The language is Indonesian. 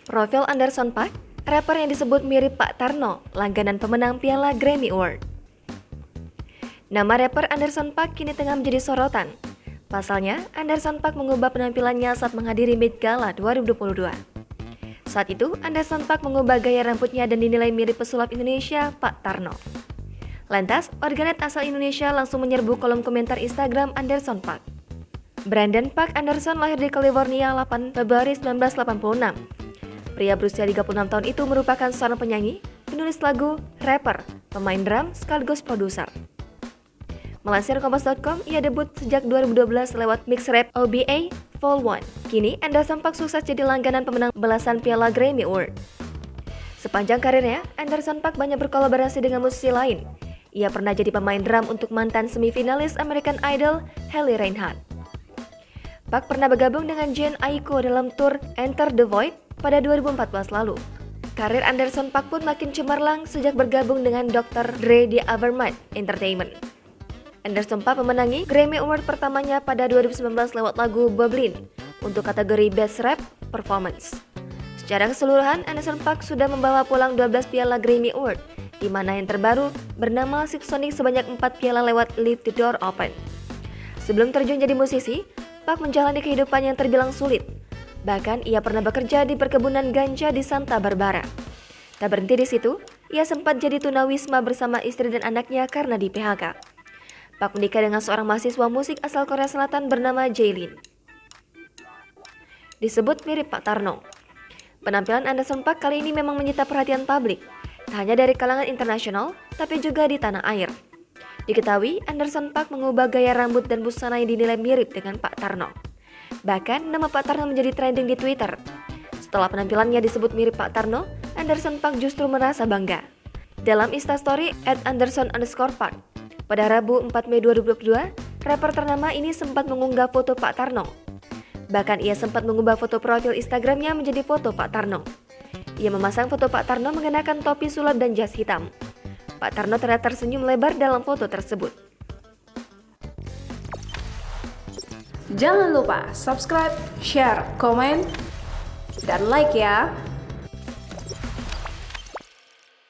Profil Anderson .Paak, rapper yang disebut mirip Pak Tarno, langganan pemenang Piala Grammy Award. Nama rapper Anderson .Paak kini tengah menjadi sorotan. Pasalnya, Anderson .Paak mengubah penampilannya saat menghadiri Met Gala 2022. Saat itu, Anderson .Paak mengubah gaya rambutnya dan dinilai mirip pesulap Indonesia, Pak Tarno. Lantas, warganet asal Indonesia langsung menyerbu kolom komentar Instagram Anderson .Paak. Brandon Paak Anderson lahir di California 8 Februari 1986. Pria berusia 36 tahun itu merupakan seorang penyanyi, penulis lagu, rapper, pemain drum, sekaligus produser. Melansir Kompas.com, ia debut sejak 2012 lewat mix rap OBA Vol 1. Kini, Anderson .Paak sukses jadi langganan pemenang belasan Piala Grammy Award. Sepanjang karirnya, Anderson .Paak banyak berkolaborasi dengan musisi lain. Ia pernah jadi pemain drum untuk mantan semifinalis American Idol, Haley Reinhart. Paak pernah bergabung dengan Jhené Aiko dalam tur Enter the Void pada 2014 lalu. Karir Anderson .Paak pun makin cemerlang sejak bergabung dengan Dr. Dre di Evermart Entertainment. Anderson .Paak memenangi Grammy Award pertamanya pada 2019 lewat lagu Bubbling untuk kategori Best Rap Performance. Secara keseluruhan, Anderson .Paak sudah membawa pulang 12 piala Grammy Award, di mana yang terbaru bernama Six Sonic sebanyak 4 piala lewat Leave the Door Open. Sebelum terjun jadi musisi, Paak menjalani kehidupan yang terbilang sulit. Bahkan ia pernah bekerja di perkebunan ganja di Santa Barbara. Tak berhenti di situ, ia sempat jadi tunawisma bersama istri dan anaknya karena di PHK. Paak menikah dengan seorang mahasiswa musik asal Korea Selatan bernama Jaylin. Disebut mirip Pak Tarno. Penampilan Anderson .Paak kali ini memang menyita perhatian publik, tak hanya dari kalangan internasional, tapi juga di tanah air. Diketahui, Anderson .Paak mengubah gaya rambut dan busana yang dinilai mirip dengan Pak Tarno. Bahkan, nama Pak Tarno menjadi trending di Twitter. Setelah penampilannya disebut mirip Pak Tarno, Anderson .Paak justru merasa bangga. Dalam Instastory @Anderson_Paak, pada Rabu 4 Mei 2022, rapper ternama ini sempat mengunggah foto Pak Tarno. Bahkan ia sempat mengubah foto profil Instagramnya menjadi foto Pak Tarno. Ia memasang foto Pak Tarno mengenakan topi sulap dan jas hitam. Pak Tarno terlihat tersenyum lebar dalam foto tersebut. Jangan lupa subscribe, share, komen, dan like ya!